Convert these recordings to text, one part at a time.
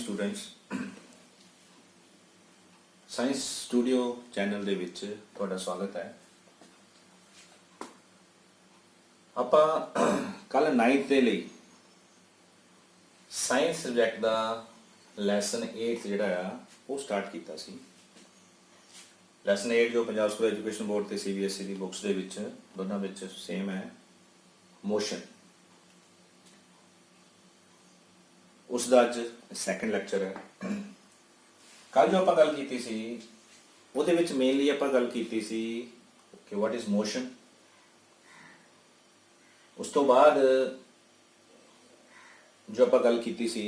Students science studio channel ਦੇ ਵਿੱਚ ਤੁਹਾਡਾ ਸਵਾਗਤ ਹੈ। ਆਪਾਂ ਕੱਲ 9th ਦੇ ਲਈ ਸਾਇੰਸ ਸਬਜੈਕਟ ਦਾ ਲੈਸਨ 8 ਜਿਹੜਾ ਆ ਉਹ ਸਟਾਰਟ ਕੀਤਾ ਸੀ। ਲੈਸਨ 8 ਜੋ ਪੰਜਾਬ ਸਕੂਲ ਐਜੂਕੇਸ਼ਨ ਬੋਰਡ ਤੇ CBSE ਦੀ ਬੁੱਕਸ ਦੇ ਵਿੱਚ ਦੋਨਾਂ ਵਿੱਚ ਸੇਮ ਹੈ, ਮੋਸ਼ਨ। ਉਸ ਦਾ ਅੱਜ ਸੈਕੰਡ ਲੈਕਚਰ ਹੈ। ਕੱਲ ਜੋ ਆਪਾਂ ਗੱਲ ਕੀਤੀ ਸੀ ਉਹਦੇ ਵਿੱਚ ਮੇਨਲੀ ਆਪਾਂ ਗੱਲ ਕੀਤੀ ਸੀ ਕਿ ਵਾਟ ਇਜ਼ ਮੋਸ਼ਨ। ਉਸ ਤੋਂ ਬਾਅਦ ਜੋ ਆਪਾਂ ਗੱਲ ਕੀਤੀ ਸੀ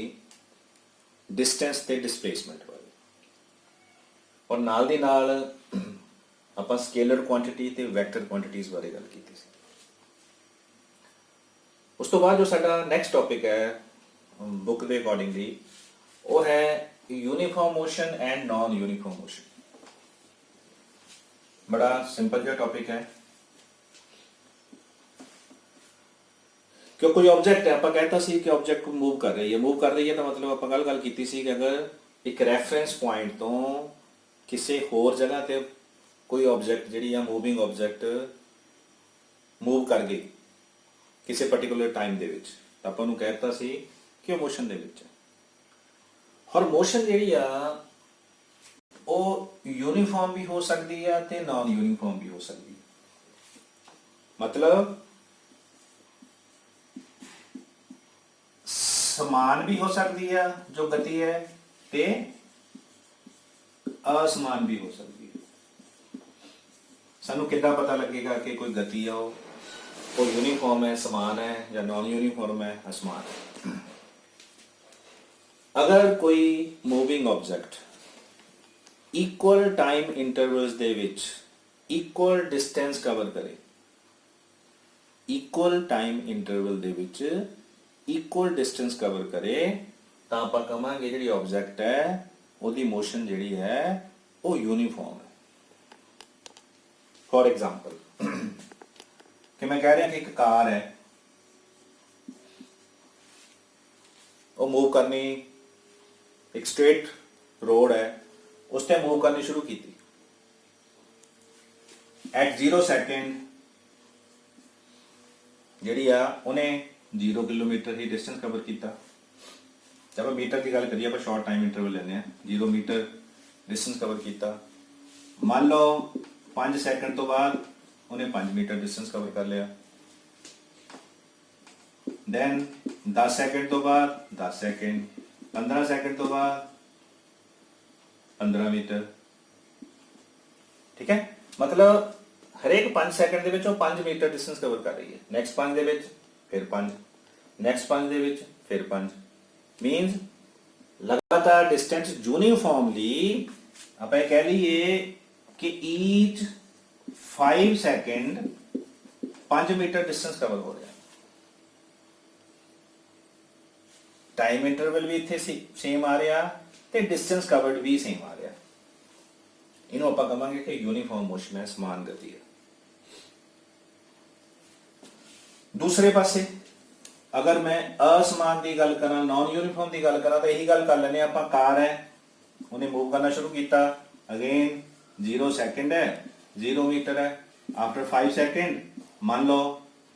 ਡਿਸਟੈਂਸ ਤੇ ਡਿਸਪਲੇਸਮੈਂਟ ਬਾਰੇ, ਔਰ ਨਾਲ ਦੀ ਨਾਲ ਆਪਾਂ ਸਕੇਲਰ ਕੁਆਂਟੀਟੀ ਤੇ ਵੈਕਟਰ ਕੁਆਂਟੀਟੀਜ਼ ਬਾਰੇ ਗੱਲ ਕੀਤੀ ਸੀ। ਉਸ ਤੋਂ ਬਾਅਦ ਜੋ ਸਾਡਾ ਨੈਕਸਟ ਟੌਪਿਕ ਹੈ बुक के अकॉर्डिंगली वो है uniform motion and non uniform motion. बड़ा सिंपल जो टॉपिक है क्यों कोई ऑब्जेक्ट है, आप कहता सी कि ऑब्जेक्ट को मूव कर रही है तो मतलब आप गल की थी कि अगर एक रैफरेंस पॉइंट तो किसी होर जगह ते कोई ऑब्जेक्ट जी मूविंग ऑब्जेक्ट मूव कर गई किसी पर्टिकुलर टाइम दे विच तो आपां नूं कहता सी कि मोशन दे विच है। और मोशन जिहड़ी आ ਉਹ यूनीफॉर्म भी हो सकती है ते नॉन यूनीफॉर्म भी हो सकती है। मतलब समान भी हो सकती है जो गति है ते असमान भी हो सकती है। सानू कितना पता लगेगा कि कोई गति है वो यूनीफॉर्म है, समान है, या नॉन यूनीफॉर्म है, असमान है। अगर कोई moving object equal time intervals दे विच इक्वल डिस्टेंस कवर करे, इक्वल टाइम इंटरवल दे विच इक्वल डिस्टेंस कवर करे तो आप कहांगे जिहड़ी ऑब्जेक्ट है उहदी मोशन जिहड़ी है वो यूनीफॉर्म है। फॉर एग्जांपल कि मैं कह रहा कि एक कार है वो मूव करनी, एक स्ट्रेट रोड है उस टाइम मूव करनी शुरू की थी। एट 0 सेकेंड जी उन्हें 0 किलोमीटर ही डिस्टेंस कवर किया। जब आप मीटर की गल करिए आप शॉर्ट टाइम इंटरवल लेने 0 मीटर डिस्टेंस कवर किया। मान लो 5 सेकेंड तो बाद उन्हें 5 मीटर डिस्टेंस कवर कर लिया। देन 10 सेकेंड तो बाद 10 सेकेंड, 15 सेकेंड तो बाद 15 मीटर। ठीक है, मतलब हरेक 5 सेकेंड ਦੇ ਵਿੱਚ ਉਹ 5 मीटर डिस्टेंस कवर कर रही है। नैक्सट 5 ਦੇ ਵਿੱਚ फिर 5, नैक्सट 5 ਦੇ ਵਿੱਚ फिर 5। मीनस लगातार डिस्टेंस यूनिफॉर्मली आप कह लीए कि each 5 second 5 metre distance cover हो रहा है। टाइम इंटरवल भी इत्थे सेम आ रहा ते डिस्टेंस कवर्ड भी सेम आ रहा। इन्हों आपां कहांगे कि यूनीफॉर्म मोशन है, समान गति है। दूसरे पासे अगर मैं असमान की गल करा, नॉन यूनीफॉर्म की गल करा तो यही गल कर लेने आपां कार है उन्हें मूव करना शुरू किया। अगेन 0 सेकेंड है, 0 मीटर है। आफ्टर 5 सेकेंड मान लो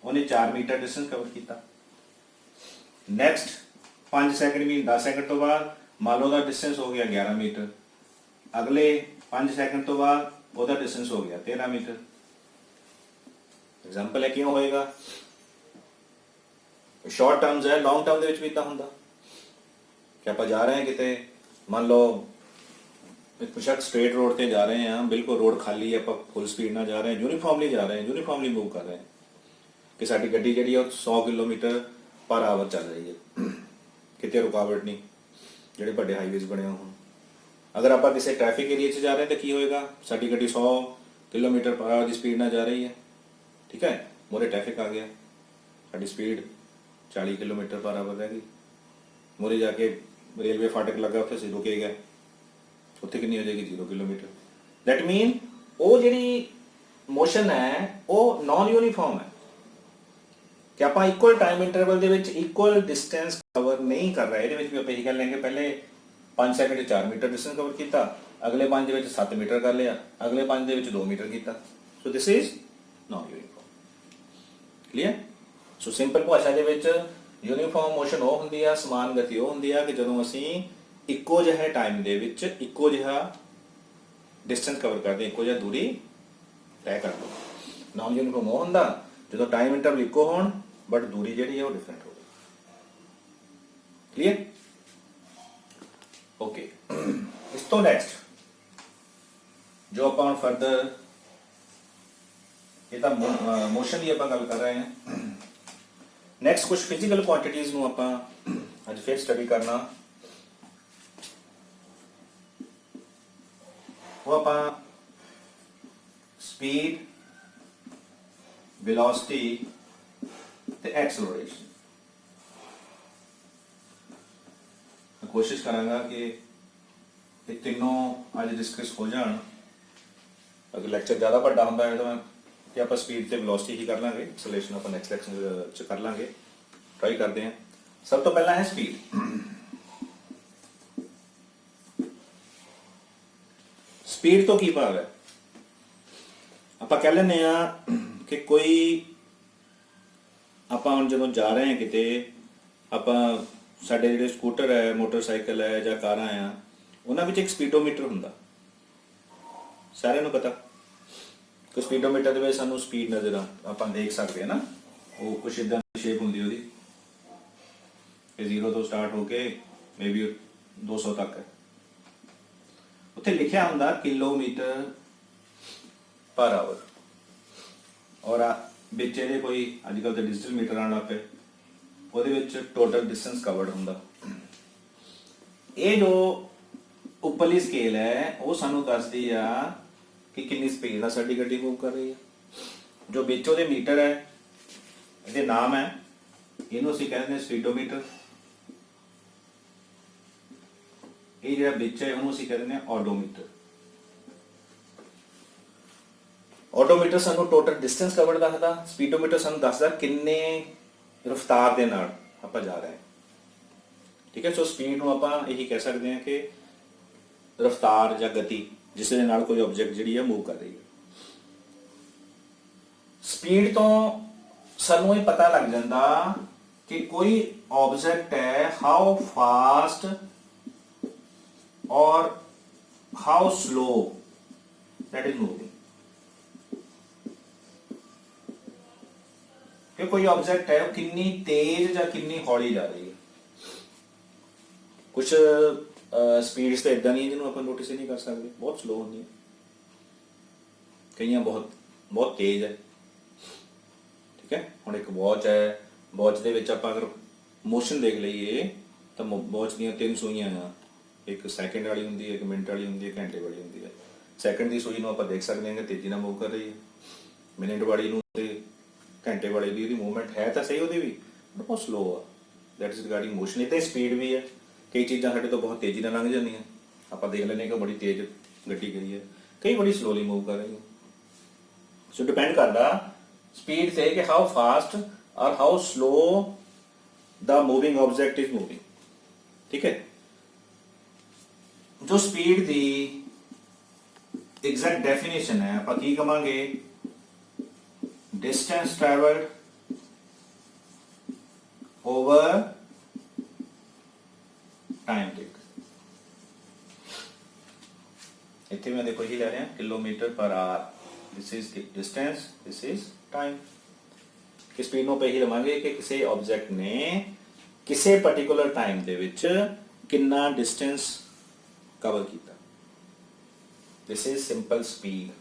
उन्हें 4 मीटर डिस्टेंस कवर किया। नैक्सट 5 सेकेंड भी 10 सेकेंड तो बाद मान लो डिस्टेंस हो गया 11 मीटर। अगले 5 सेकेंड तो बाद वो डिस्टेंस हो गया 13 मीटर। एग्जाम्पल है क्यों होएगा, शॉर्ट टर्म्स है, लॉन्ग टर्म भी इदा होंदा कि आप जा रहे हैं किते, मान लो एक शख्स स्ट्रेट रोड से जा रहे हैं, बिल्कुल रोड खाली है, आप फुल स्पीड ना जा रहे हैं, यूनीफॉर्मली जा रहे हैं, यूनीफॉर्मली मूव कर रहे हैं कि साडी गड्डी जिहड़ी 100 किलोमीटर पर आवर चल रही है, कितने रुकावट नहीं, ਜਿਹੜੇ ਵੱਡੇ ਹਾਈਵੇਜ਼ ਬਣੇ ਹੋਣ। अगर आप किसी ट्रैफिक एरिए से जा रहे हैं तो की होएगा, साडी गड्डी 100 किलोमीटर पर आवर की स्पीड ना जा रही है। ठीक है, मोरे ट्रैफिक आ गया, साडी स्पीड 40 किलोमीटर पर आवर रह गई। मोरे जाके रेलवे फाटक लगा उत्थे से रुके गए, उत्थे कितनी हो जाएगी 0 किलोमीटर। दैट मीन वो जी मोशन है वो नॉन यूनीफॉर्म है कि आप इक्वल टाइम इंटरवल के इक्वल डिस्टेंस कवर नहीं कर रहे। ये भी आप यही कह लेंगे पहले 5 ਸੈਕਿੰਡ 'ਚ 4 ਮੀਟਰ ਡਿਸਟੈਂਸ ਕਵਰ ਕੀਤਾ, ਅਗਲੇ 5 ਦੇ ਵਿੱਚ 7 ਮੀਟਰ ਕਰ ਲਿਆ, ਅਗਲੇ 5 ਦੇ ਵਿੱਚ 2 ਮੀਟਰ ਕੀਤਾ। So this is non uniform. Clear? So simple ਭਾਸ਼ਾ ਦੇ ਵਿੱਚ ਯੂਨੀਫਾਰਮ ਮੋਸ਼ਨ ਉਹ ਹੁੰਦੀ ਆ, ਸਮਾਨ ਗਤੀ ਉਹ ਹੁੰਦੀ ਆ ਕਿ ਜਦੋਂ ਅਸੀਂ ਇੱਕੋ ਜਿਹੇ ਟਾਈਮ ਦੇ ਵਿੱਚ ਇੱਕੋ ਜਿਹਾ ਡਿਸਟੈਂਸ ਕਵਰ ਕਰਦੇ ਹਾਂ, ਇੱਕੋ ਜਿਹਾ ਦੂਰੀ ਤੈਅ ਕਰਦੇ ਹਾਂ। ਨਾਨ ਯੂਨੀਫਾਰਮ ਉਹ ਹੁੰਦਾ ਜਦੋਂ ਟਾਈਮ ਇੰਟਰਵਲ ਇੱਕੋ ਹੋਣ ਬਟ ਦੂਰੀ ਜਿਹੜੀ ਹੈ ਉਹ ਡਿਫਰੈਂਟ ਹੋਵੇ। ਕਲੀਅਰ? ਓਕੇ, ਇਸ ਤੋਂ ਨੈਕਸਟ ਜੋ ਆਪਾਂ ਹੁਣ ਫਰਦਰ ਇਹ ਤਾਂ ਮੋਸ਼ਨ ਦੀ ਆਪਾਂ ਗੱਲ ਕਰ ਰਹੇ ਹਾਂ। ਨੈਕਸਟ ਕੁਝ ਫਿਜ਼ੀਕਲ ਕੁਆਂਟੀਟੀਜ਼ ਨੂੰ ਆਪਾਂ ਅੱਜ ਫਿਰ ਸਟੱਡੀ ਕਰਨਾ। ਉਹ ਆਪਾਂ ਸਪੀਡ, ਵੈਲੋਸਿਟੀ ਤੇ ਐਕਸਲਰੇਸ਼ਨ ਕੋਸ਼ਿਸ਼ ਕਰਾਂਗਾ ਕਿ ਇਹ ਤਿੰਨੋਂ ਅੱਜ ਡਿਸਕਸ ਹੋ ਜਾਣ। ਅਗਰ ਲੈਕਚਰ ਜ਼ਿਆਦਾ ਵੱਡਾ ਹੁੰਦਾ ਹੈ ਤਾਂ ਕਿ ਆਪਾਂ ਸਪੀਡ ਤੇ ਵੈਲੋਸਿਟੀ ਹੀ ਕਰ ਲਾਂਗੇ, ਐਕਸਲਰੇਸ਼ਨ ਆਪਾਂ ਨੈਕਸਟ ਲੈਕਚਰ ਚ ਕਰ ਲਾਂਗੇ। ਟਰਾਈ ਕਰਦੇ ਹਾਂ। ਸਭ ਤੋਂ ਪਹਿਲਾਂ ਹੈ ਸਪੀਡ। ਸਪੀਡ ਤੋਂ ਕੀ ਭਾਵ ਹੈ? ਆਪਾਂ ਕਹਿ ਲੈਂਦੇ ਆ ਕਿ ਕੋਈ ਆਪਾਂ ਹੁਣ ਜਦੋਂ ਜਾ ਰਹੇ ਹਾਂ ਕਿਤੇ, ਆਪਾਂ ਸਾਡੇ ਜਿਹੜੇ ਸਕੂਟਰ ਹੈ, ਮੋਟਰਸਾਈਕਲ ਹੈ ਜਾਂ ਕਾਰਾਂ ਆ, ਉਹਨਾਂ ਵਿੱਚ ਇੱਕ ਸਪੀਡੋਮੀਟਰ ਹੁੰਦਾ, ਸਾਰਿਆਂ ਨੂੰ ਪਤਾ। ਕਿ ਸਪੀਡੋਮੀਟਰ ਦੇ ਵਿੱਚ ਸਾਨੂੰ ਸਪੀਡ ਨਜ਼ਰ ਆਪਾਂ ਦੇਖ ਸਕਦੇ ਹਾਂ ਨਾ, ਉਹ ਕੁਛ ਇਦਾਂ ਦੀ ਸ਼ੇਪ ਹੁੰਦੀ ਉਹਦੀ, ਇਹ 0 ਤੋਂ ਸਟਾਰਟ ਹੋ ਕੇ ਮੇਬੀ 200 ਤੱਕ ਹੈ। ਉੱਥੇ ਲਿਖਿਆ ਹੁੰਦਾ ਕਿਲੋਮੀਟਰ ਪਰ ਆਵਰ, ਔਰ ਵਿੱਚ ਇਹਦੇ ਕੋਈ ਅੱਜ ਕੱਲ੍ਹ ਤਾਂ ਡਿਜੀਟਲ ਮੀਟਰ ਆਉਣ ਲੱਗ ਪਏ, ਉਹਦੇ ਵਿੱਚ ਟੋਟਲ ਡਿਸਟੈਂਸ ਕਵਰਡ ਹੁੰਦਾ। ਇਹ ਜੋ ਉੱਪਰਲੀ ਸਕੇਲ ਹੈ ਉਹ ਸਾਨੂੰ ਦੱਸਦੀ ਆ ਕਿ ਕਿੰਨੀ ਸਪੀਡ ਨਾਲ ਸਾਡੀ ਗੱਡੀ ਮੂਵ ਕਰ ਰਹੀ ਹੈ। ਜੋ ਵਿੱਚ ਉਹਦੇ ਮੀਟਰ ਹੈ, ਇਹਦੇ ਨਾਮ ਹੈ, ਇਹਨੂੰ ਅਸੀਂ ਕਹਿੰਦੇ ਨੇ ਸਪੀਡੋਮੀਟਰ। ਇਹ ਜਿਹੜਾ ਵਿੱਚ ਹੈ ਉਹਨੂੰ ਅਸੀਂ ਕਹਿੰਦੇ ਨੇ ਓਡੋਮੀਟਰ। ਓਡੋਮੀਟਰ ਸਾਨੂੰ ਟੋਟਲ ਡਿਸਟੈਂਸ ਕਵਰਡ ਦੱਸਦਾ, ਸਪੀਡੋਮੀਟਰ ਸਾਨੂੰ ਦੱਸਦਾ ਕਿੰਨੇ ਰਫ਼ਤਾਰ ਦੇ ਨਾਲ ਆਪਾਂ ਜਾ ਰਹੇ ਹਾਂ। ਠੀਕ ਹੈ? ਸੋ ਸਪੀਡ ਨੂੰ ਆਪਾਂ ਇਹੀ ਕਹਿ ਸਕਦੇ ਹਾਂ ਕਿ ਰਫ਼ਤਾਰ ਜਾਂ ਗਤੀ ਜਿਸ ਦੇ ਨਾਲ ਕੋਈ ਆਬਜੈਕਟ ਜਿਹੜੀ ਹੈ ਮੂਵ ਕਰ ਰਹੀ ਹੈ। ਸਪੀਡ ਤੋਂ ਸਾਨੂੰ ਇਹ ਪਤਾ ਲੱਗ ਜਾਂਦਾ ਕਿ ਕੋਈ ਆਬਜੈਕਟ ਹੈ ਹਾਊ ਫਾਸਟ ਔਰ how slow that is moving। ਕਿ ਕੋਈ ਆਬਜੈਕਟ ਹੈ ਉਹ ਕਿੰਨੀ ਤੇਜ਼ ਜਾਂ ਕਿੰਨੀ ਹੌਲੀ ਜਾ ਰਹੀ ਹੈ। ਕੁਝ ਸਪੀਡਸ ਤਾਂ ਇਦਾਂ ਨਹੀਂ ਜਿਹਨੂੰ ਆਪਾਂ ਨੋਟਿਸ ਹੀ ਨਹੀਂ ਕਰ ਸਕਦੇ, ਬਹੁਤ ਸਲੋ ਹੁੰਦੀਆਂ, ਕਈਆਂ ਬਹੁਤ ਤੇਜ਼ ਹੈ। ਠੀਕ ਹੈ? ਹੁਣ ਇੱਕ ਵਾਚ ਹੈ, ਵਾਚ ਦੇ ਵਿੱਚ ਆਪਾਂ ਅਗਰ ਮੋਸ਼ਨ ਦੇਖ ਲਈਏ ਤਾਂ ਵਾਚ ਦੀਆਂ 3 ਸੂਈਆਂ ਆ, ਇੱਕ ਸੈਕਿੰਡ ਵਾਲੀ ਹੁੰਦੀ ਹੈ, ਇੱਕ ਮਿੰਟ ਵਾਲੀ ਹੁੰਦੀ ਹੈ, ਘੰਟੇ ਵਾਲੀ ਹੁੰਦੀ ਹੈ। ਸੈਕਿੰਡ ਦੀ ਸੂਈ ਨੂੰ ਆਪਾਂ ਦੇਖ ਸਕਦੇ ਹਾਂ ਕਿ ਤੇਜ਼ੀ ਨਾਲ ਮੂਵ ਕਰ ਰਹੀ ਹੈ, ਮਿੰਟ ਵਾਲੀ ਨੂੰ ਤੇ ਘੰਟੇ ਵਾਲੀ ਦੀ ਉਹਦੀ ਮੂਵਮੈਂਟ ਹੈ ਤਾਂ ਸਹੀ ਉਹਦੀ ਵੀ, ਬਹੁਤ ਸਲੋ ਆ। That is regarding motion. ਇਹ ਤਾਂ ਸਪੀਡ ਵੀ ਹੈ, ਕਈ ਚੀਜ਼ਾਂ ਸਾਡੇ ਤੋਂ ਬਹੁਤ ਤੇਜ਼ੀ ਨਾਲ ਲੰਘ ਜਾਂਦੀਆਂ, ਆਪਾਂ ਦੇਖ ਲੈਂਦੇ ਕਿ ਬੜੀ ਤੇਜ਼ ਗੱਡੀ ਗਈ ਹੈ, ਕਈ ਬੜੀ ਸਲੋਲੀ ਮੂਵ ਕਰ ਰਹੀ ਹੈ। ਸੋ ਡਿਪੈਂਡ ਕਰਦਾ ਸਪੀਡ ਤੇ ਕਿ ਹਾਊ ਫਾਸਟ ਔਰ how slow the moving object is moving. ਠੀਕ ਹੈ? ਜੋ ਸਪੀਡ ਦੀ ਐਗਜ਼ੈਕਟ ਡੈਫੀਨੇਸ਼ਨ ਹੈ, ਆਪਾਂ ਕੀ ਕਹਾਂਗੇ? distance traveled over time taken। ਇੱਥੇ ਮੈਂ ਦੇਖੋ ਹੀ ਲੈ ਰਿਹਾ kilometre per hour, this is distance, this is time। ਕਿ ਸਪੀਡ ਨੂੰ ਆਪਾਂ ਇਹੀ ਲਵਾਂਗੇ ਕਿ ਕਿਸੇ ਆਬਜੈਕਟ ਨੇ ਕਿਸੇ ਪਾਰਟਿਕੂਲਰ ਟਾਈਮ ਦੇ ਵਿੱਚ ਕਿੰਨਾ ਡਿਸਟੈਂਸ ਕਵਰ ਕੀਤਾ। this is simple speed।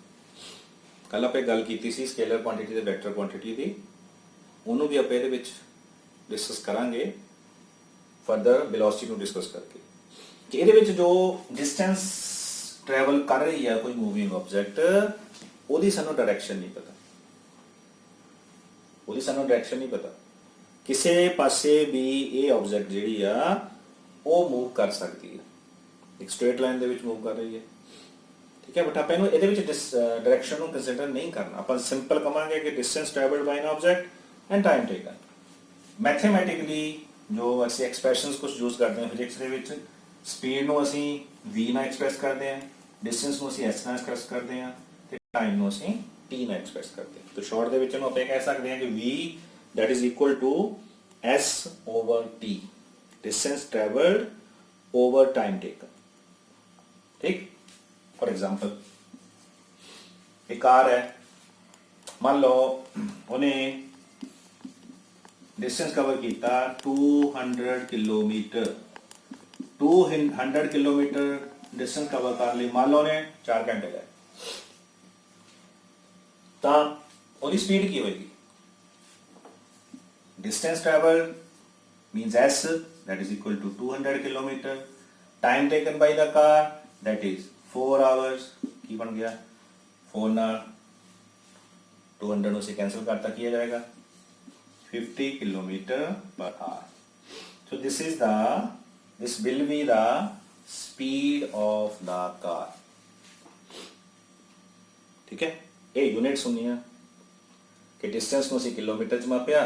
ਕੱਲ ਆਪਾਂ ਗੱਲ ਕੀਤੀ ਸੀ ਸਕੇਲਰ ਕੁਆਂਟੀਟੀ ਤੇ ਵੈਕਟਰ ਕੁਆਂਟੀਟੀ ਦੀ, ਉਹਨੂੰ ਵੀ ਆਪਾਂ ਇਹਦੇ ਵਿੱਚ ਡਿਸਕਸ ਕਰਾਂਗੇ ਫਰਦਰ ਵੈਲੋਸਿਟੀ ਨੂੰ ਡਿਸਕਸ ਕਰਕੇ, ਕਿ ਇਹਦੇ ਵਿੱਚ ਜੋ ਡਿਸਟੈਂਸ ਟਰੈਵਲ ਕਰ ਰਹੀ ਹੈ ਕੋਈ ਮੂਵਿੰਗ ਆਬਜੈਕਟ, ਉਹਦੀ ਸਾਨੂੰ ਡਾਇਰੈਕਸ਼ਨ ਨਹੀਂ ਪਤਾ, ਉਹਦੀ ਸਾਨੂੰ ਡਾਇਰੈਕਸ਼ਨ ਨਹੀਂ ਪਤਾ। ਕਿਸੇ ਪਾਸੇ ਵੀ ਇਹ ਆਬਜੈਕਟ ਜਿਹੜੀ ਆ ਉਹ ਮੂਵ ਕਰ ਸਕਦੀ ਹੈ, ਇੱਕ ਸਟ੍ਰੇਟ ਲਾਈਨ ਦੇ ਵਿੱਚ ਮੂਵ ਕਰ ਰਹੀ ਹੈ। ਠੀਕ ਹੈ? ਬਟ ਆਪਾਂ ਇਹਨੂੰ ਇਹਦੇ ਵਿੱਚ ਡਾਇਰੈਕਸ਼ਨ ਨੂੰ ਕੰਸੀਡਰ ਨਹੀਂ ਕਰਨਾ, ਆਪਾਂ ਸਿੰਪਲ ਕਹਾਂਗੇ ਕਿ distance travelled by an object and time taken. Mathematically ਜੋ ਅਸੀਂ ਐਕਸਪ੍ਰੈਸ਼ਨਸ ਕੁਝ ਯੂਜ਼ ਕਰਦੇ ਹਾਂ ਫਿਜ਼ਿਕਸ ਦੇ ਵਿੱਚ, ਸਪੀਡ ਨੂੰ ਅਸੀਂ v ਨਾਲ ਐਕਸਪ੍ਰੈਸ ਕਰਦੇ ਹਾਂ, ਡਿਸਟੈਂਸ ਨੂੰ ਅਸੀਂ s ਨਾਲ ਐਕਸਪ੍ਰੈਸ ਕਰਦੇ ਹਾਂ ਤੇ ਟਾਈਮ ਨੂੰ ਅਸੀਂ t ਨਾਲ ਐਕਸਪ੍ਰੈਸ ਕਰਦੇ ਹਾਂ। ਤਾਂ ਸ਼ਾਰਟ ਦੇ ਵਿੱਚ ਇਹਨੂੰ ਆਪਾਂ ਇਹ ਕਹਿ ਸਕਦੇ ਹਾਂ ਕਿ v that is equal to s over t, distance traveled over time taken। ठीक, फॉर एग्जाम्पल एक कार है, मान लो उन्हें डिस्टेंस कवर किया 200 किलोमीटर, 200 किलोमीटर डिस्टेंस कवर कर ली, मान लो उन्हें 4 घंटे लगे, तो उसकी स्पीड की होगी? Distance travel means s that is equal to 200 kilometre, time taken by the car that is 4 hours, की बन गया 4 ਨਾਲ 200 ਨੂੰ से कैंसिल करता किया जाएगा 50 kilometre per hour. so this will be the speed of the car। ठीक है, ये यूनिट सुनिए कि डिस्टेंस ਨੂੰ ਅਸੀਂ ਕਿਲੋਮੀਟਰ ਚ ਮਾਪਿਆ,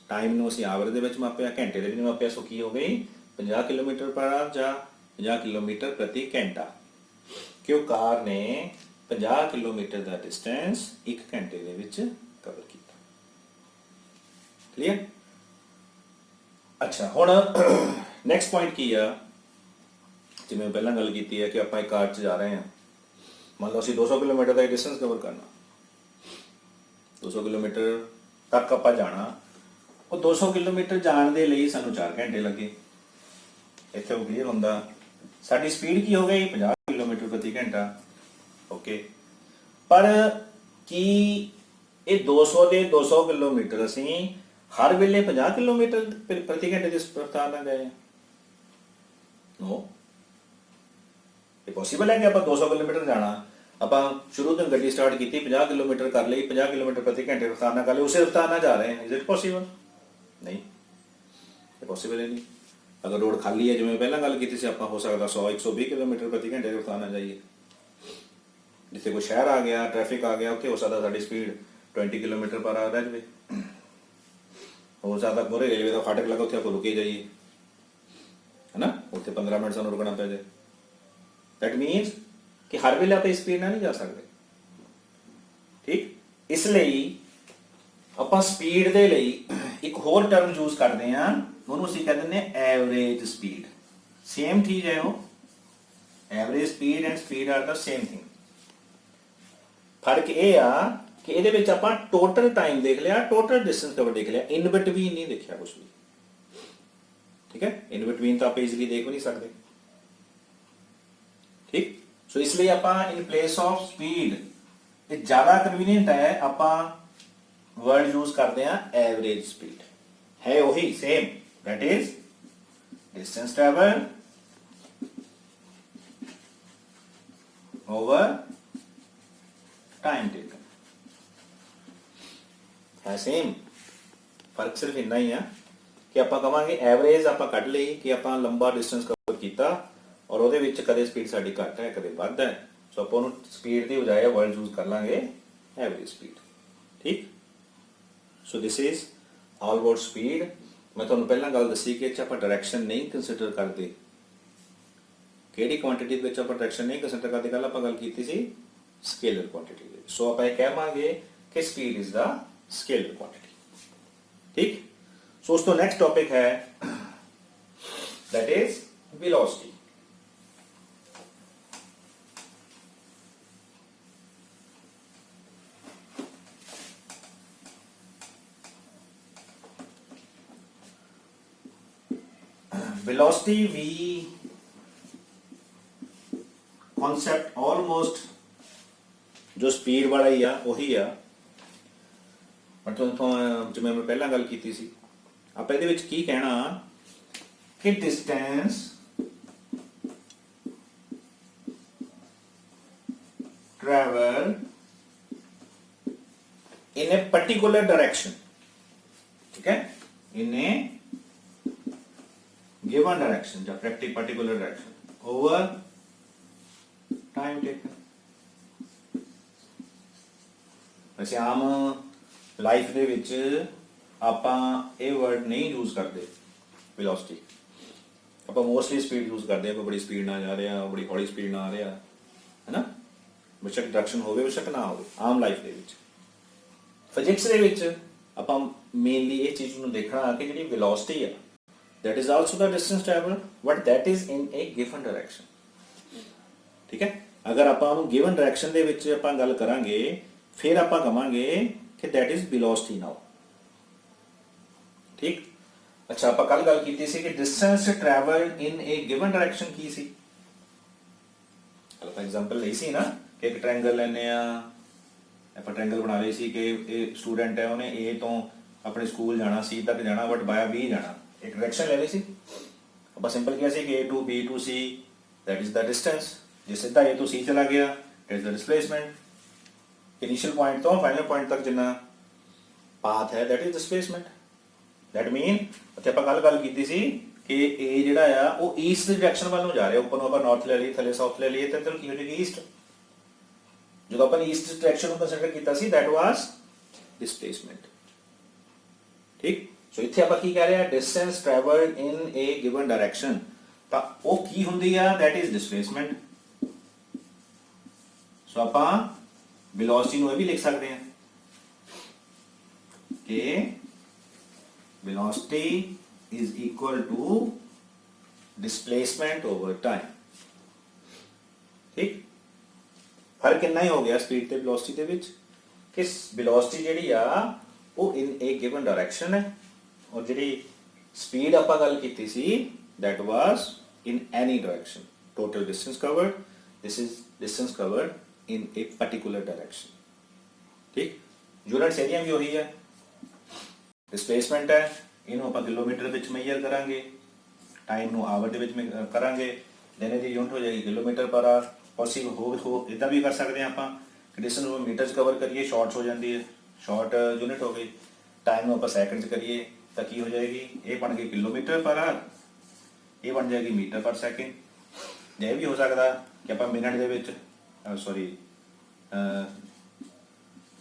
टाइम ਨੂੰ ਅਸੀਂ ਆਵਰ ਦੇ ਵਿੱਚ ਮਾਪਿਆ, ਘੰਟੇ ਦੇ ਵਿੱਚ ਮਾਪਿਆ, ਸੋ ਕੀ ਹੋ ਗਈ 50 ਕਿਲੋਮੀਟਰ ਪਰ ਆਵਰ ਜਾਂ 50 ਕਿਲੋਮੀਟਰ ਪ੍ਰਤੀ ਘੰਟਾ, ਕਿ ਉਹ ਕਾਰ ਨੇ 50 ਕਿਲੋਮੀਟਰ ਦਾ ਡਿਸਟੈਂਸ 1 ਘੰਟੇ ਦੇ ਵਿੱਚ ਕਵਰ ਕੀਤਾ। ਕਲੀਅਰ? ਅੱਛਾ, ਹੁਣ ਨੈਕਸਟ ਪੁਆਇੰਟ ਕੀ ਆ, ਜਿਵੇਂ ਪਹਿਲਾਂ ਗੱਲ ਕੀਤੀ ਹੈ ਕਿ ਆਪਾਂ ਇੱਕ ਕਾਰ 'ਚ ਜਾ ਰਹੇ ਹਾਂ, ਮੰਨ ਲਓ ਅਸੀਂ 200 ਕਿਲੋਮੀਟਰ ਦਾ ਡਿਸਟੈਂਸ ਕਵਰ ਕਰਨਾ, 200 ਕਿਲੋਮੀਟਰ ਤੱਕ ਆਪਾਂ ਜਾਣਾ, ਉਹ 200 ਕਿਲੋਮੀਟਰ ਜਾਣ ਦੇ ਲਈ ਸਾਨੂੰ 4 ਘੰਟੇ ਲੱਗੇ। ਇੱਥੇ ਉਹ ਕਲੀਅਰ ਹੁੰਦਾ, ਸਾਡੀ ਸਪੀਡ ਕੀ ਹੋ ਗਈ 50 ਕਿਲੋਮੀਟਰ ਪ੍ਰਤੀ ਘੰਟਾ। ਓਕੇ, ਪਰ ਕੀ ਇਹ 200 ਦੇ 200 ਕਿਲੋਮੀਟਰ ਅਸੀਂ ਹਰ ਵੇਲੇ 50 ਕਿਲੋਮੀਟਰ ਪ੍ਰਤੀ ਘੰਟੇ ਦੀ ਰਫ਼ਤਾਰ ਨਾਲ ਗਏ? ਨੋ, ਇਹ ਪੋਸੀਬਲ ਹੈ ਕਿ ਆਪਾਂ 200 ਕਿਲੋਮੀਟਰ ਜਾਣਾ, ਆਪਾਂ ਸ਼ੁਰੂ ਤੋਂ ਗੱਡੀ ਸਟਾਰਟ ਕੀਤੀ 50 ਕਿਲੋਮੀਟਰ ਕਰ ਲਈ, 50 ਕਿਲੋਮੀਟਰ ਪ੍ਰਤੀ ਘੰਟੇ ਰਫ਼ਤਾਰ ਨਾਲ ਕਰ ਲਈ, ਉਸੇ ਰਫ਼ਤਾਰ ਨਾਲ ਜਾ ਰਹੇ ਹਾਂ। Is it possible? ਨਹੀਂ, ਇਹ ਪੋਸੀਬਲ ਹੀ ਨਹੀਂ। ਅਗਰ ਰੋਡ ਖਾਲੀ ਹੈ, ਜਿਵੇਂ ਪਹਿਲਾਂ ਗੱਲ ਕੀਤੀ ਸੀ ਆਪਾਂ, ਹੋ ਸਕਦਾ 100-120 ਕਿਲੋਮੀਟਰ ਪ੍ਰਤੀ ਘੰਟੇ ਦੀ ਰਫ਼ਤਾਰ ਨਾਲ ਜਾਈਏ। ਜਿੱਥੇ ਕੋਈ ਸ਼ਹਿਰ ਆ ਗਿਆ, ਟ੍ਰੈਫਿਕ ਆ ਗਿਆ, ਉੱਥੇ ਹੋ ਸਕਦਾ ਸਾਡੀ ਸਪੀਡ 20 ਕਿਲੋਮੀਟਰ ਪਰ ਆਵਰ ਰਹਿ ਜਾਵੇ। ਹੋ ਸਕਦਾ ਮੋਰੇ ਰੇਲਵੇ ਦਾ ਫਾਟਕ ਲੱਗਾ, ਉੱਥੇ ਆਪਾਂ ਰੁਕੇ ਜਾਈਏ, ਹੈ ਨਾ, ਉੱਥੇ 15 ਮਿੰਟ ਸਾਨੂੰ ਰੁਕਣਾ ਪੈ ਜਾਏ। ਦੈਟ ਮੀਨਸ ਕਿ ਹਰ ਵੇਲੇ ਆਪਾਂ ਸਪੀਡ ਨਾਲ ਨਹੀਂ ਜਾ ਸਕਦੇ। ਠੀਕ, ਇਸ ਲਈ ਆਪਾਂ ਸਪੀਡ ਦੇ ਲਈ ਇੱਕ ਹੋਰ ਟਰਮ ਯੂਜ਼ ਕਰਦੇ ਹਾਂ, ਉਹਨੂੰ ਅਸੀਂ ਕਹਿੰਦੇ ਨੇ ਐਵਰੇਜ ਸਪੀਡ। ਸੇਮ ਚੀਜ਼ ਹੈ ਉਹ, average speed and speed are the same thing. ਫਰਕ ਇਹ ਆ ਕਿ ਇਹਦੇ ਵਿੱਚ ਆਪਾਂ ਟੋਟਲ ਟਾਈਮ ਦੇਖ ਲਿਆ, ਟੋਟਲ ਡਿਸਟੈਂਸ ਕਵਰ ਦੇਖ ਲਿਆ, ਇਨ ਬਿਟਵੀਨ ਨਹੀਂ ਦੇਖਿਆ ਕੁਝ ਵੀ। ਠੀਕ ਹੈ, ਇਨ ਬਿਟਵੀਨ ਤਾਂ ਆਪਾਂ ਈਜ਼ੀਲੀ ਦੇਖ ਵੀ ਨਹੀਂ ਸਕਦੇ। ਠੀਕ, ਸੋ ਇਸ ਲਈ ਆਪਾਂ ਇਨ ਪਲੇਸ ਆਫ ਸਪੀਡ, ਇਹ ਜ਼ਿਆਦਾ ਕਨਵੀਨੀਅੰਟ ਹੈ, ਆਪਾਂ वर्ड यूज करते हैं एवरेज स्पीड। है वही same, that is distance travel over time taken, है सेम। फर्क सिर्फ इतना ही है कि आप कहांगे एवरेज आप कढ़ ली कि आप लंबा डिस्टेंस कवर किया और वो कदे स्पीड साड़ी घट है कदे वध है, सो आप स्पीड की बजाय वर्ड यूज कर लांगे एवरेज स्पीड। ठीक, so this is all about speed. मैं तुहानूं पहलां गल दसी कि आप डायरैक्शन नहीं कंसीडर करते, किहड़ी क्वांटिटी विच आप डायरैक्शन नहीं कंसीडर करते, कल आपां गल कीती सी स्केलर क्वांटिटी। सो आप कहांगे कि speed is the scalar quantity. ठीक, सो उस तो नैक्सट टॉपिक है दैट इज वेलोसिटी। वेलोसिटी भी कॉन्सेप्ट ऑलमोस्ट जो स्पीड वाला ही आ वही आ, बट जिवें मैं पहला गल कीती सी, आप इहदे विच की कहना कि distance travel in a particular direction. ठीक है, इन ए given direction या particular direction over time taken। वैसे आम लाइफ दे विच आपां ये वर्ड नहीं यूज करते वेलोसिटी, ਆਪਾਂ ਮੋਸਟਲੀ ਸਪੀਡ ਯੂਜ਼ ਕਰਦੇ ਆ, ਕੋਈ ਬੜੀ ਸਪੀਡ ਨਾਲ ਜਾ ਰਿਹਾ, ਬੜੀ ਹੌਲੀ ਸਪੀਡ ਨਾਲ ਆ ਰਿਹਾ, ਹੈ ਨਾ। ਬੇਸ਼ੱਕ ਡਾਇਰੈਕਸ਼ਨ ਹੋਵੇ ਬੇਸ਼ੱਕ ਨਾ ਹੋਵੇ, ਆਮ ਲਾਈਫ ਦੇ ਵਿੱਚ। ਫਿਜ਼ਿਕਸ ਦੇ ਵਿੱਚ ਆਪਾਂ ਮੇਨਲੀ ਇਹ ਚੀਜ਼ ਨੂੰ ਦੇਖਣਾ ਕਿ ਜਿਹੜੀ ਵੈਲੋਸਿਟੀ ਆ that is also the distance traveled but that is in a given direction। ਠੀਕ ਹੈ, ਅਗਰ ਆਪਾਂ ਉਹਨੂੰ given direction ਦੇ ਵਿੱਚ ਆਪਾਂ ਗੱਲ ਕਰਾਂਗੇ ਫਿਰ ਆਪਾਂ ਕਹਾਂਗੇ ਕਿ that is velocity now। ਠੀਕ, ਅੱਛਾ ਆਪਾਂ ਕੱਲ ਗੱਲ ਕੀਤੀ ਸੀ ਕਿ distance traveled in a given direction ਕੀ ਸੀ। ਆਪਾਂ ਐਗਜ਼ਾਮਪਲ ਲਈ ਸੀ ਨਾ ਕਿ ਇੱਕ ਟ੍ਰਾਇੰਗਲ ਲੈਨੇ ਆ, ਆਪਾਂ ਟ੍ਰਾਇੰਗਲ ਬਣਾ ਲਈ ਸੀ ਕਿ ਇਹ ਸਟੂਡੈਂਟ ਹੈ, ਉਹਨੇ A ਤੋਂ ਆਪਣੇ ਸਕੂਲ ਜਾਣਾ, C ਤੱਕ ਜਾਣਾ, ਬਟ ਬਾਇਆ B ਜਾਣਾ, ਇੱਕ ਡਾਇਰੈਕਸ਼ਨ ਲੈ ਲਈ ਸੀ। ਆਪਾਂ ਸਿੰਪਲ ਕਿਹਾ ਸੀ ਕਿ A to B to C that is the distance। ਜੇ ਸਿੱਧਾ A ਤੋਂ C ਚਲਾ ਗਿਆ that is the displacement। Initial point ਤੋਂ ਫਾਈਨਲ ਪੁਆਇੰਟ ਤੱਕ ਜਿੰਨਾ ਪਾਥ ਹੈ that is displacement। that mean ਉੱਥੇ ਆਪਾਂ ਕੱਲ ਗੱਲ ਕੀਤੀ ਸੀ ਕਿ A ਜਿਹੜਾ ਆ ਉਹ ਈਸਟ ਦੀ ਡਾਇਰੈਕਸ਼ਨ ਵੱਲ ਨੂੰ ਜਾ ਰਿਹਾ, ਉੱਪਰ ਨੂੰ ਆਪਾਂ ਨਾਰਥ ਲੈ ਲਈਏ, ਥੱਲੇ ਸਾਊਥ ਲੈ ਲਈਏ ਤਾਂ ਇੱਧਰ ਕੀ ਹੋ ਜਾਏਗੀ ਈਸਟ। ਜਦੋਂ ਆਪਾਂ ਈਸਟ ਡਾਇਰੈਕਸ਼ਨ ਨੂੰ ਕੰਸੀਡਰ ਕੀਤਾ ਸੀ that was displacement। ਠੀਕ, ਸੋ ਇੱਥੇ ਆਪਾਂ ਕੀ ਕਹਿ ਰਹੇ ਆ, distance traveled in a given direction, ਤਾਂ ਉਹ ਕੀ ਹੁੰਦੀ ਆ, that is displacement। ਸੋ ਆਪਾਂ velocity ਨੂੰ ਇਹ ਵੀ ਲਿਖ ਸਕਦੇ ਹਾਂ ਕਿ velocity is equal to displacement over time। ਠੀਕ, ਫਰਕ ਇੰਨਾ ਹੀ ਹੋ ਗਿਆ ਸਪੀਡ ਤੇ velocity ਦੇ ਵਿੱਚ ਕਿ velocity ਜਿਹੜੀ ਆ ਉਹ in a given direction ਹੈ, ਔਰ ਜਿਹੜੀ ਸਪੀਡ ਆਪਾਂ ਗੱਲ ਕੀਤੀ ਸੀ that was in any direction। total distance covered, this is distance covered in a particular direction। ਠੀਕ, ਯੂਨਿਟਸ ਏਰੀਆ ਵੀ ਉਹੀ ਹੈ, ਡਿਸਪਲੇਸਮੈਂਟ ਹੈ, ਇਹਨੂੰ ਆਪਾਂ ਕਿਲੋਮੀਟਰ ਵਿੱਚ ਮੇਜਰ ਕਰਾਂਗੇ, ਟਾਈਮ ਨੂੰ ਆਵਰ ਦੇ ਵਿੱਚ ਕਰਾਂਗੇ, ਦਿਨ ਦੀ ਯੂਨਿਟ ਹੋ ਜਾਏਗੀ ਕਿਲੋਮੀਟਰ ਪਰ ਆਵਰ। ਪੋਸੀਬਲ ਹੋ ਇਦਾਂ ਵੀ ਕਰ ਸਕਦੇ ਹਾਂ ਆਪਾਂ ਕਿ ਡਿਸਟੈਂਸ ਨੂੰ ਮੀਟਰ 'ਚ ਕਵਰ ਕਰੀਏ, ਸ਼ਾਰਟਸ ਹੋ ਜਾਂਦੀ ਹੈ, ਸ਼ਾਰਟ ਯੂਨਿਟ ਹੋ ਗਈ। ਟਾਈਮ ਨੂੰ ਆਪਾਂ ਸੈਕਿੰਡ 'ਚ ਕਰੀਏ ਤਾਂ ਕੀ ਹੋ ਜਾਏਗੀ, ਇਹ ਬਣ ਗਈ ਕਿਲੋਮੀਟਰ ਪਰ ਆਵਰ, ਇਹ ਬਣ ਜਾਏਗੀ ਮੀਟਰ ਪਰ ਸੈਕਿੰਡ। ਇਹ ਵੀ ਹੋ ਸਕਦਾ ਕਿ ਆਪਾਂ ਮਿੰਟ ਦੇ ਵਿੱਚ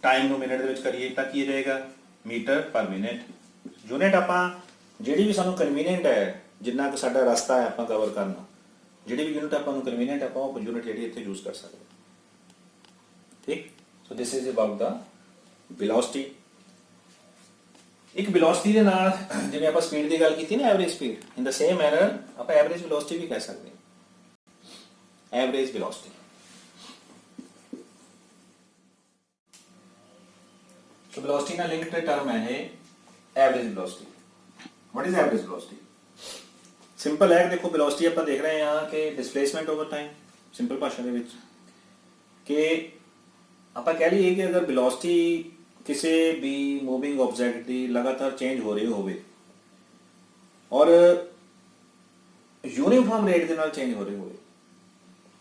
ਟਾਈਮ ਨੂੰ ਮਿੰਟ ਦੇ ਵਿੱਚ ਕਰੀਏ ਤਾਂ ਕੀ ਜਾਏਗਾ, ਮੀਟਰ ਪਰ ਮਿੰਟ। ਯੂਨਿਟ ਆਪਾਂ ਜਿਹੜੀ ਵੀ ਸਾਨੂੰ ਕਨਵੀਨੀਅੰਟ ਹੈ, ਜਿੰਨਾ ਕੁ ਸਾਡਾ ਰਸਤਾ ਹੈ ਆਪਾਂ ਕਵਰ ਕਰਨਾ, ਜਿਹੜੀ ਵੀ ਯੂਨਿਟ ਆਪਾਂ ਨੂੰ ਕਨਵੀਨੀਅੰਟ ਆਪਾਂ ਉਹ ਯੂਨਿਟ ਜਿਹੜੀ ਇੱਥੇ ਯੂਜ਼ ਕਰ ਸਕਦੇ। ਠੀਕ, so this is about the velocity. ਇੱਕ ਵੈਲੋਸਿਟੀ ਦੇ ਨਾਲ ਜਿਵੇਂ ਆਪਾਂ ਸਪੀਡ ਦੀ ਗੱਲ ਕੀਤੀ ਨਾ, average speed, in the same manner ਆਪਾਂ ਐਵਰੇਜ ਵੈਲੋਸਿਟੀ ਵੀ ਕਹਿ ਸਕਦੇ ਹਾਂ। ਐਵਰੇਜ ਵੈਲੋਸਿਟੀ, ਸੋ ਵੈਲੋਸਿਟੀ ਨਾਲ ਲਿੰਕਡ ਟਰਮ ਹੈ ਇਹ average velocity. What is average velocity? Simple ਹੈ, ਦੇਖੋ ਵੈਲੋਸਿਟੀ ਆਪਾਂ ਦੇਖ ਰਹੇ ਹਾਂ ਕਿ ਡਿਸਪਲੇਸਮੈਂਟ ਓਵਰ ਟਾਈਮ। ਸਿੰਪਲ ਭਾਸ਼ਾ ਦੇ ਵਿੱਚ ਕਿ ਆਪਾਂ ਕਹਿ ਲਈਏ ਕਿ ਅਗਰ ਵੈਲੋਸਿਟੀ ਕਿਸੇ ਵੀ ਮੂਵਿੰਗ ਆਬਜੈਕਟ ਦੀ ਲਗਾਤਾਰ ਚੇਂਜ ਹੋ ਰਹੀ ਹੋਵੇ ਔਰ ਯੂਨੀਫਾਰਮ ਰੇਟ ਦੇ ਨਾਲ ਚੇਂਜ ਹੋ ਰਹੀ ਹੋਵੇ,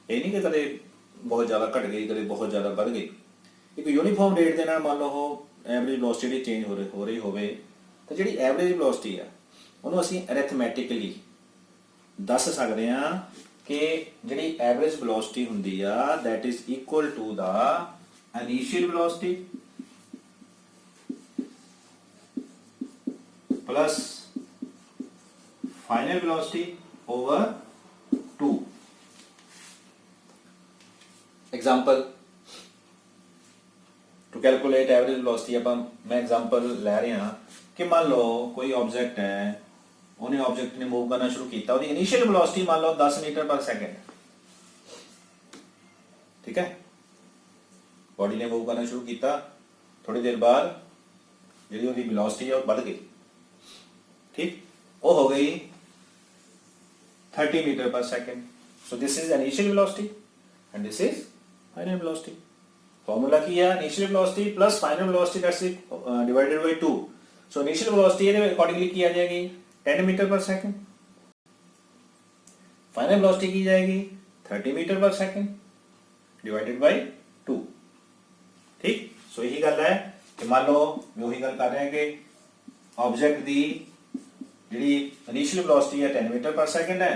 ਇਹ ਨਹੀਂ ਕਿ ਕਦੇ ਬਹੁਤ ਜ਼ਿਆਦਾ ਘਟ ਗਈ ਕਦੇ ਬਹੁਤ ਜ਼ਿਆਦਾ ਵੱਧ ਗਈ, ਇੱਕ ਯੂਨੀਫਾਰਮ ਰੇਟ ਦੇ ਨਾਲ ਮੰਨ ਲਓ ਐਵਰੇਜ ਵੈਲੋਸਿਟੀ ਚੇਂਜ ਹੋ ਰਹੀ ਹੋਵੇ, ਤਾਂ ਜਿਹੜੀ ਐਵਰੇਜ ਵੈਲੋਸਿਟੀ ਆ ਉਹਨੂੰ ਅਸੀਂ ਅਰਿਥਮੈਟਿਕਲੀ ਦੱਸ ਸਕਦੇ ਹਾਂ ਕਿ ਜਿਹੜੀ ਐਵਰੇਜ ਵੈਲੋਸਿਟੀ ਹੁੰਦੀ ਆ that is equal to the initial velocity plus final velocity over 2। example to calculate average velocity ਆਪਾਂ ਮੈਂ example ਲੈ ਰਿਹਾ ਕਿ ਮੰਨ ਲਓ ਕੋਈ ਆਬਜੈਕਟ ਹੈ, ਉਹਨੇ ਆਬਜੈਕਟ ਨੇ ਮੂਵ ਕਰਨਾ ਸ਼ੁਰੂ ਕੀਤਾ, ਉਹਦੀ ਇਨੀਸ਼ੀਅਲ ਵੈਲੋਸਿਟੀ ਮੰਨ ਲਓ 10 ਮੀਟਰ ਪਰ ਸੈਕਿੰਡ। ਠੀਕ ਹੈ, ਬੋਡੀ ਨੇ ਮੂਵ ਕਰਨਾ ਸ਼ੁਰੂ ਕੀਤਾ, ਥੋੜੀ ਦੇਰ ਬਾਅਦ ਜਿਹੜੀ ਉਹਦੀ ਵੈਲੋਸਿਟੀ ਹੈ ਉਹ ਵੱਧ ਗਈ। ਠੀਕ, ਉਹ ਹੋ ਗਈ 30 metre per second. So this is initial velocity and this is final velocity. Formula ਕੀ ਹੈ, initial velocity plus final velocity that's divided by 2। So initial velocity ਇਹਦੇ ਅਕੋਰਡਿੰਗਲੀ ਕੀ ਆ ਜਾਏਗੀ, 10 metre per second. Final velocity की जाएगी 30 metre per second divided by 2। ठीक, सो यही गल है कि मान लो मैं वही गल कर रहा है कि ऑब्जेक्ट दी जी इनिशियल वेलोसिटी है 10 मीटर पर सेकंड है,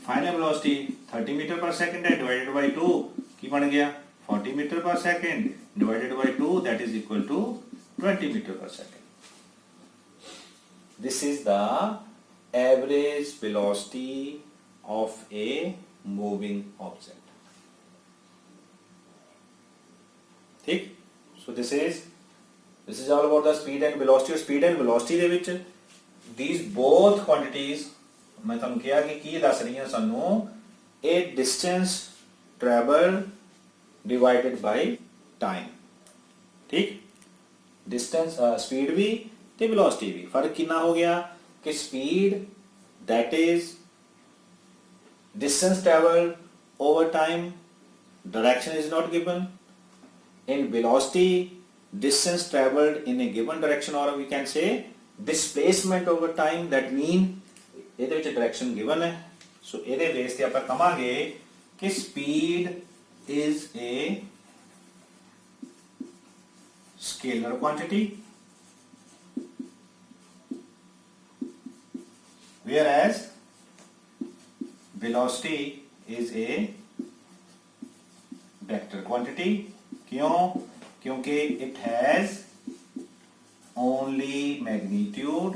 final velocity 30 metre per second है, डिवाइडेड बाय 2 की बन गया 40 metre per second divided by 2 that is equal to 20 metre per second. This is the average velocity of a moving object. ठीक, so this is all about the speed and velocity. Speed and velocity ਦੇ ਵਿੱਚ these both quantities मैं ਤੁਹਾਨੂੰ ਕਿਹਾ कि ਕੀ ਦੱਸ ਰਹੀਆਂ ਸਾਨੂੰ, a distance travel divided by time. ठीक, distance speed भी ਤੇ velocity भी, फर्क कितना हो गया कि speed that is distance traveled over time, direction is not given. In velocity, distance traveled in a given direction, or we can say displacement over time, that mean ਇਹਦੇ ਵਿੱਚ direction given ਹੈ. so ਇਹਦੇ base ਤੇ ਆਪਾਂ ਕਹਾਂਗੇ ਕਿ speed is a scalar quantity, whereas velocity is a vector quantity. क्यों? क्योंकि it has only magnitude,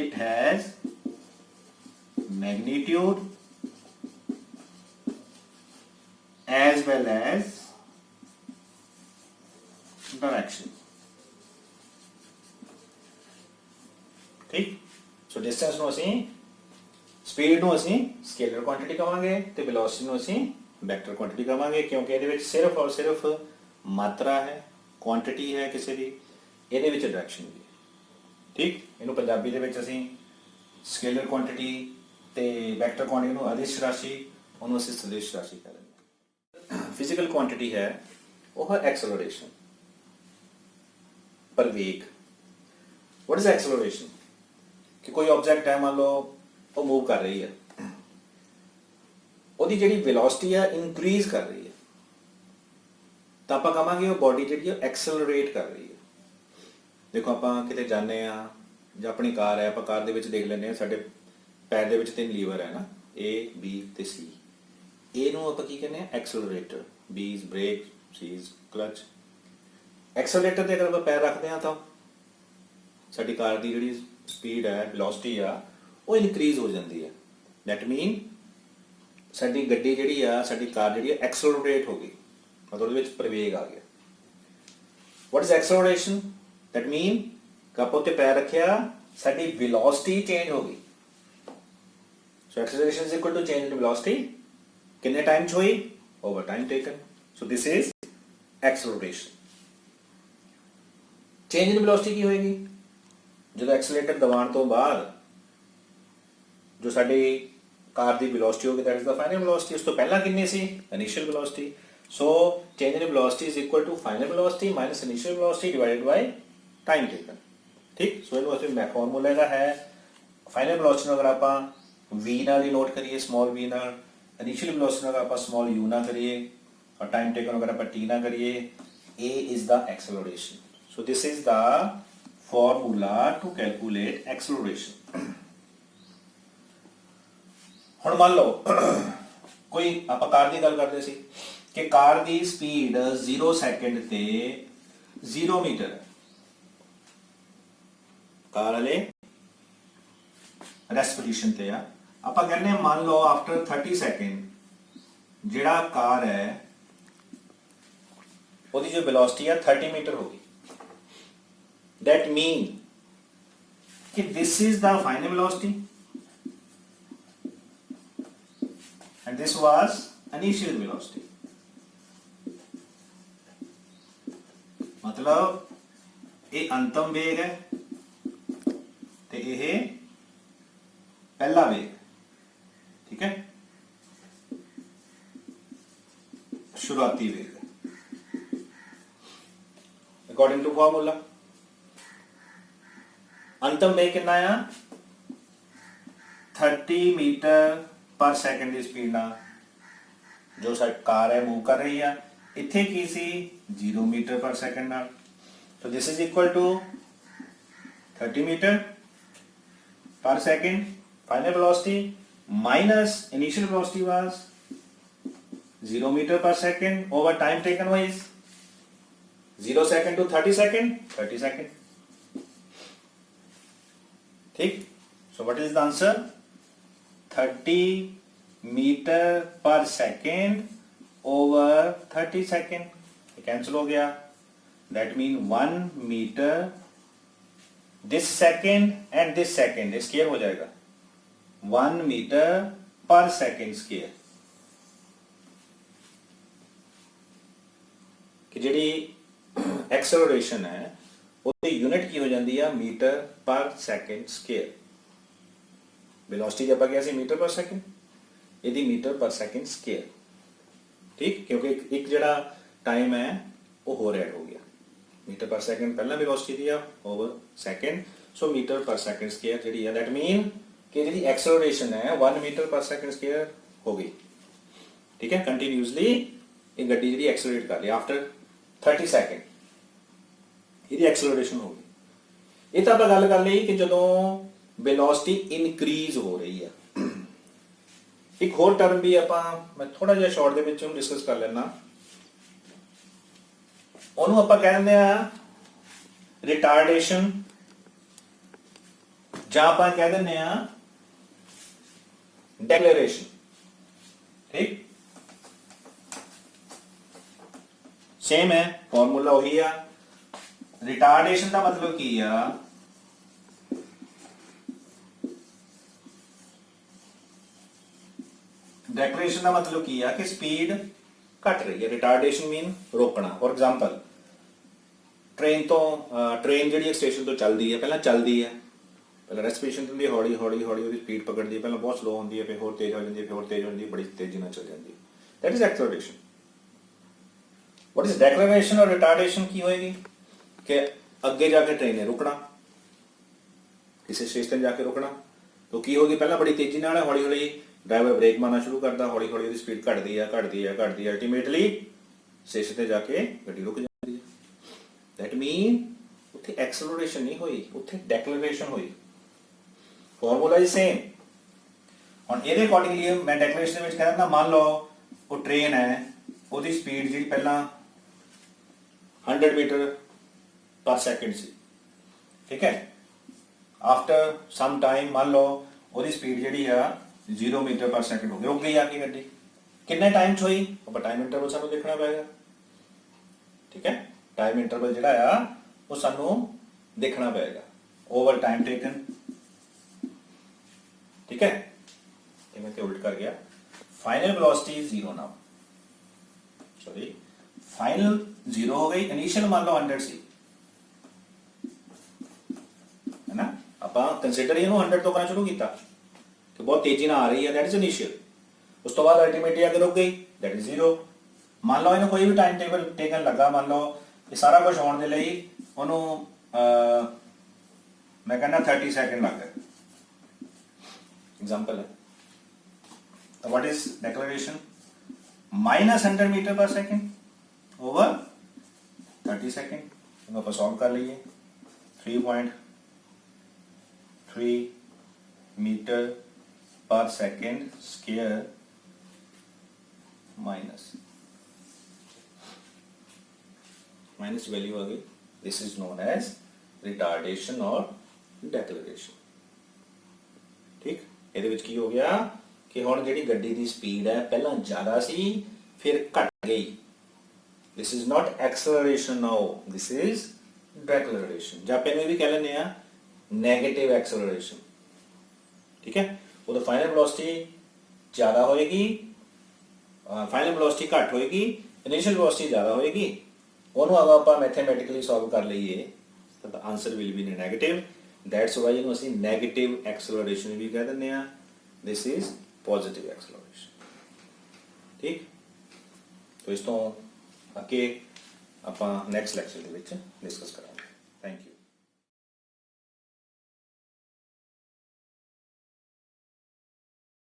it has magnitude as well as direction. ठीक, सो डिस्टेंस ਨੂੰ ਅਸੀਂ ਸਪੀਡ ਨੂੰ ਅਸੀਂ ਸਕੇਲਰ ਕੁਆਂਟੀਟੀ ਕਹਾਂਗੇ ਤੇ ਵੈਲੋਸਿਟੀ ਨੂੰ ਅਸੀਂ ਵੈਕਟਰ ਕੁਆਂਟੀਟੀ ਕਹਾਂਗੇ, ਕਿਉਂਕਿ ਇਹਦੇ ਵਿੱਚ ਸਿਰਫ ਔਰ ਸਿਰਫ ਮਾਤਰਾ ਹੈ, ਕੁਆਂਟੀਟੀ ਹੈ ਕਿਸੇ ਦੀ, ਇਹਦੇ ਵਿੱਚ ਡਾਇਰੈਕਸ਼ਨ ਵੀ ਹੈ। ਠੀਕ, ਇਹਨੂੰ ਪੰਜਾਬੀ ਦੇ ਵਿੱਚ ਅਸੀਂ ਸਕੇਲਰ ਕੁਆਂਟੀਟੀ ਤੇ ਵੈਕਟਰ ਕੁਆਂਟੀਟੀ ਨੂੰ ਅਦਿਸ਼ ਰਾਸ਼ੀ, ਉਹਨੂੰ ਅਸੀਂ ਸਦਿਸ਼ ਰਾਸ਼ੀ ਕਹਿੰਦੇ ਹਾਂ। ਫਿਜ਼ੀਕਲ ਕੁਆਂਟੀਟੀ ਹੈ ਉਹ ਹੈ ਐਕਸਲਰੇਸ਼ਨ, ਪ੍ਰਵੇਗ। What is acceleration? कि कोई ऑब्जेक्ट है, मान लो वो मूव कर रही है, ਉਹਦੀ ਜਿਹੜੀ ਵੈਲੋਸਿਟੀ ਆ ਇਨਕਰੀਜ਼ ਕਰ ਰਹੀ ਹੈ, ਤਾਂ ਆਪਾਂ ਕਹਾਂਗੇ ਉਹ ਬੋਡੀ ਜਿਹੜੀ ਹੈ ਐਕਸਲਰੇਟ ਕਰ ਰਹੀ ਹੈ। ਦੇਖੋ ਆਪਾਂ ਕਿਤੇ ਜਾਂਦੇ ਆ ਜਾਂ ਆਪਣੀ ਕਾਰ ਹੈ, ਆਪਾਂ ਕਾਰ ਦੇ ਵਿੱਚ ਦੇਖ ਲੈਂਦੇ ਆ ਸਾਡੇ ਪੈਰ ਦੇ ਵਿੱਚ 3 ਲੀਵਰ ਹੈ ਨਾ, A B ਤੇ C। A ਨੂੰ ਆਪਾਂ ਕੀ ਕਹਿੰਦੇ ਆ? Accelerator. B is brake, C is clutch. Accelerator ਤੇ ਅਗਰ ਆਪਾਂ ਪੈਰ ਰੱਖਦੇ ਆ ਤਾਂ ਸਾਡੀ ਕਾਰ ਦੀ ਜਿਹੜੀ ਸਪੀਡ ਹੈ, ਵੈਲੋਸਿਟੀ ਆ, ਉਹ ਇਨਕਰੀਜ਼ ਹੋ ਜਾਂਦੀ ਹੈ। ਦੈਟ ਮੀਨ ਸਾਡੀ ਗੱਡੀ ਜਿਹੜੀ ਆ, ਸਾਡੀ ਕਾਰ ਜਿਹੜੀ ਹੈ ਐਕਸਲਰੇਟ ਹੋ ਗਈ, ਮਤਲਬ ਉਹਦੇ ਵਿੱਚ ਪ੍ਰਵੇਗ ਆ ਗਿਆ। What is acceleration? ਦੈਟ ਮੀਨ ਕਿ ਆਪਾਂ ਉੱਤੇ ਪੈਰ ਰੱਖਿਆ, ਸਾਡੀ ਵੈਲੋਸਿਟੀ ਚੇਂਜ ਹੋ ਗਈ। So acceleration is equal to change in velocity. ਕਿੰਨੇ ਟਾਈਮ 'ਚ ਹੋਈ? Over time taken. So this is acceleration. Change in velocity ਕੀ ਹੋਏਗੀ? ਜਦੋਂ ਐਕਸਲੇਟਰ ਦਬਾਉਣ ਤੋਂ ਬਾਅਦ ਜੋ ਸਾਡੀ ਕਾਰ ਦੀ ਵੈਲੋਸਿਟੀ ਹੋਗੀ, that is the final velocity. ਉਸ ਤੋਂ ਪਹਿਲਾਂ ਕਿੰਨੀ ਸੀ? Initial velocity. So change in velocity is equal to final velocity minus initial velocity divided by time taken. ਠੀਕ, ਸੋ ਇਹਨੂੰ ਅਸੀਂ ਫਾਰਮੂਲਾ ਇਹਦਾ ਹੈ, ਫਾਈਨਲ ਵੈਲੋਸਿਟੀ ਨੂੰ ਅਗਰ ਆਪਾਂ v ਨਾਲ ਹੀ ਨੋਟ ਕਰੀਏ, ਸਮਾਲ v ਨਾਲ, ਇਨੀਸ਼ੀਅਲ ਵੈਲੋਸਿਟੀ ਨੂੰ ਅਗਰ ਆਪਾਂ ਸਮਾਲ u ਨਾਲ ਕਰੀਏ, ਔਰ ਟਾਈਮ ਟੇਕਨ ਅਗਰ ਆਪਾਂ t ਨਾਲ ਕਰੀਏ, a is the acceleration. So this is the formula to calculate acceleration. ਹੁਣ ਮੰਨ ਲਓ ਕੋਈ ਆਪਾਂ ਕਾਰ ਦੀ ਗੱਲ ਕਰਦੇ ਸੀ ਕਿ ਕਾਰ ਦੀ ਸਪੀਡ 0 ਸੈਕਿੰਡ ਤੇ 0 ਮੀਟਰ ਹੈ। ਕਾਰ ਵਾਲੇ ਰੈਸਟ ਪੋਜੀਸ਼ਨ ਤੇ ਆ। ਆਪਾਂ ਕਹਿੰਦੇ ਹਾਂ ਮੰਨ ਲਓ ਆਫਟਰ 30 ਸੈਕਿੰਡ ਜਿਹੜਾ ਕਾਰ ਹੈ ਉਹਦੀ ਜੋ ਵੈਲੋਸਿਟੀ ਆ 30 ਮੀਟਰ ਹੋ ਗਈ। That mean कि this is the final velocity and this was initial velocity. मतलब ये अंतम वेग है ते ये पहला वेग, ठीक है, शुरुआती वेग है अकॉर्डिंग टू फॉर्मूला। अंतम वेग कितना आ? 30 मीटर पर सेकंड की स्पीड ना जो साडी कार है मूव कर रही है। इत्थे की सी 0 मीटर पर सेकंड ना। तो this is equal to 30 metre per second final velocity minus initial velocity was 0 metre per second over time taken was 0 second to 30 second 30 second. So what is the answer? 30 meter per second over 30 second. ये cancel हो गया. That means 1 meter. This second and this second square हो जाएगा. 1 meter per second square. कि ਜਿਹੜੀ acceleration है ਉਹਦੀ unit की हो जाती है metre per second square. Velocity जब गया मीटर पर सेकंड, यदि मीटर पर सेकंड स्केयर. ठीक, क्योंकि एक जड़ा टाइम है वो होर ऐड हो गया. मीटर पर सेकंड पहला velocity the over second, so metre per second square जी है. दैट मीन कि जी एक्सेलरेशन है 1 मीटर पर सेकंड स्केयर हो गई. ठीक है, कंटिन्यूसली ये गड्डी जी एक्सेलरेट कर रही आफ्टर 30 सेकंड ਇਹਦੀ ਐਕਸਲਰੇਸ਼ਨ ਹੋ ਗਈ. ਇਹ ਤਾਂ ਆਪਾਂ ਗੱਲ ਕਰ ਲਈ ਕਿ ਜਦੋਂ ਵੈਲੋਸਿਟੀ ਇਨਕਰੀਜ਼ ਹੋ ਰਹੀ ਆ. ਇੱਕ ਹੋਰ ਟਰਮ ਵੀ ਆਪਾਂ ਮੈਂ ਥੋੜਾ ਜਿਹਾ ਸ਼ਾਰਟ ਦੇ ਵਿੱਚ ਉਹਨੂੰ ਡਿਸਕਸ ਕਰ ਲੈਣਾ. ਉਹਨੂੰ ਆਪਾਂ ਕਹਿ ਦਿੰਦੇ ਆ ਰਿਟਾਰਡੇਸ਼ਨ, ਜਾਂ ਆਪਾਂ ਕਹਿ ਦਿੰਦੇ ਆ ਡੈਕਲੇਰੇਸ਼ਨ. ਠੀਕ, ਸੇਮ ਹੈ, ਫਾਰਮੂਲਾ ਉਹੀ ਆ. रिटार्डेशन का मतलब की आ डेक्लेरेशन का मतलब की आ कि स्पीड घट रही है. रिटार्डेशन मीन रोकना. फॉर एग्जांपल ट्रेन जी स्टेशन तो चलती है, पहला चलती है, पहला रेस्पिरेशन होंगी, हौली हौली हौली वो स्पीड पकड़ती है, पहला बहुत स्लो होती है, फिर होर तेज हो जाती है, फिर होर तेज हो जाती है, बड़ी तेजी चल जाती है. That is acceleration. What is declaration और रिटार्डेशन की होएगी कि अगे जाके ट्रेन ने रुकना, किसी स्टेशन जाके रुकना, तो की होगी पहला बड़ी तेजी नाल हौली हौली ड्राइवर ब्रेक मारना शुरू करता, हौली हौली उसकी स्पीड घटती है घटती है घटती है, अल्टीमेटली स्टेशन पर जाके गड्डी रुक जाती है. दैट मीन उत्थे एक्सेलरेशन नहीं हुई, उत्थे डेक्लेरेशन हुई. Formula is same. हुण इहदे अकॉर्डिंगली मैं डेक्लेरेशन में कह दिंदा, मान लो वो ट्रेन है, उसकी स्पीड जी पहला 100 मीटर पर सेकंड सी. ठीक है, आफ्टर सम टाइम मान लो वो स्पीड जी 0 मीटर पर सेकंड हो गई, रुक गई आपकी गड्डी. कितने टाइम हुई, अब टाइम इंटरवल सानू देखना पेगा. ठीक है, टाइम इंटरवल जिहड़ा वो सानू देखना पेगा ओवर टाइम टेकन. ठीक है, ये मैं उल्ट कर गया. Final velocity 0 now, sorry final 0 हो गई. इनिशियल मान लो 100 सी है ना, ਆਪਾਂ ਕੰਸੀਡਰ ਇਹਨੂੰ 100 ਤੋਂ ਕਰਨਾ ਸ਼ੁਰੂ ਕੀਤਾ ਕਿ ਬਹੁਤ ਤੇਜ਼ੀ ਨਾਲ ਆ ਰਹੀ ਹੈ, ਦੈਟ ਇਜ਼ ਇਨੀਸ਼ੀਅਲ. ਉਸ ਤੋਂ ਬਾਅਦ ਅਲਟੀਮੇਟਲੀ ਆ ਕੇ ਰੁਕ ਗਈ, ਦੈਟ ਇਜ਼ 0. ਮੰਨ ਲਓ ਇਹਨੂੰ ਕੋਈ ਵੀ ਟਾਈਮ ਟੇਬਲ ਟੇਕਨ ਲੱਗਾ, ਮੰਨ ਲਓ ਇਹ ਸਾਰਾ ਕੁਝ ਹੋਣ ਦੇ ਲਈ ਉਹਨੂੰ ਮੈਂ ਕਹਿੰਦਾ 30 ਸੈਕਿੰਡ ਲੱਗ ਗਏ. एग्जांपल है. तो what is deceleration? -100 metre per second over 30 second. हम आप सॉल्व कर लीजिए. 3.3 metre per second square minus value आ गई. This is known as retardation और डेक्लेरेशन. ठीक, ਇਹਦੇ ਵਿੱਚ ਕੀ ਹੋ ਗਿਆ ਕਿ ਹੁਣ ਜਿਹੜੀ ਗੱਡੀ ਦੀ ਸਪੀਡ ਹੈ ਪਹਿਲਾਂ ਜ਼ਿਆਦਾ ਸੀ ਫਿਰ ਘਟ ਗਈ. this is not acceleration now, this is deceleration. ਜਾਂ ਆਪਾਂ ਇਹ ਵੀ ਕਹਿ ਲੈਂਦੇ ਆ ਨੈਗੇਟਿਵ ਐਕਸਲਰੇਸ਼ਨ. ਠੀਕ ਹੈ, ਉਹਦਾ ਫਾਈਨਲ ਵੈਲੋਸਿਟੀ ਜ਼ਿਆਦਾ ਹੋਏਗੀ, ਫਾਈਨਲ ਵੈਲੋਸਿਟੀ ਘੱਟ ਹੋਏਗੀ, ਇਨੀਸ਼ੀਅਲ ਵੈਲੋਸਿਟੀ ਜ਼ਿਆਦਾ ਹੋਏਗੀ. ਉਹਨੂੰ ਅਗਰ ਆਪਾਂ ਮੈਥਮੈਟਿਕਲੀ ਸੋਲਵ ਕਰ ਲਈਏ ਤਾਂ answer will be negative. That's why ਇਹਨੂੰ ਅਸੀਂ ਨੈਗੇਟਿਵ ਐਕਸਲਰੇਸ਼ਨ ਵੀ ਕਹਿ ਦਿੰਦੇ ਆ. This is positive acceleration. ਠੀਕ, तो ਇਸ ਤੋਂ ਅੱਗੇ ਆਪਾਂ ਨੈਕਸਟ ਲੈਕਚਰ ਦੇ ਵਿੱਚ ਡਿਸਕਸ ਕਰਾਂਗੇ. Thank you.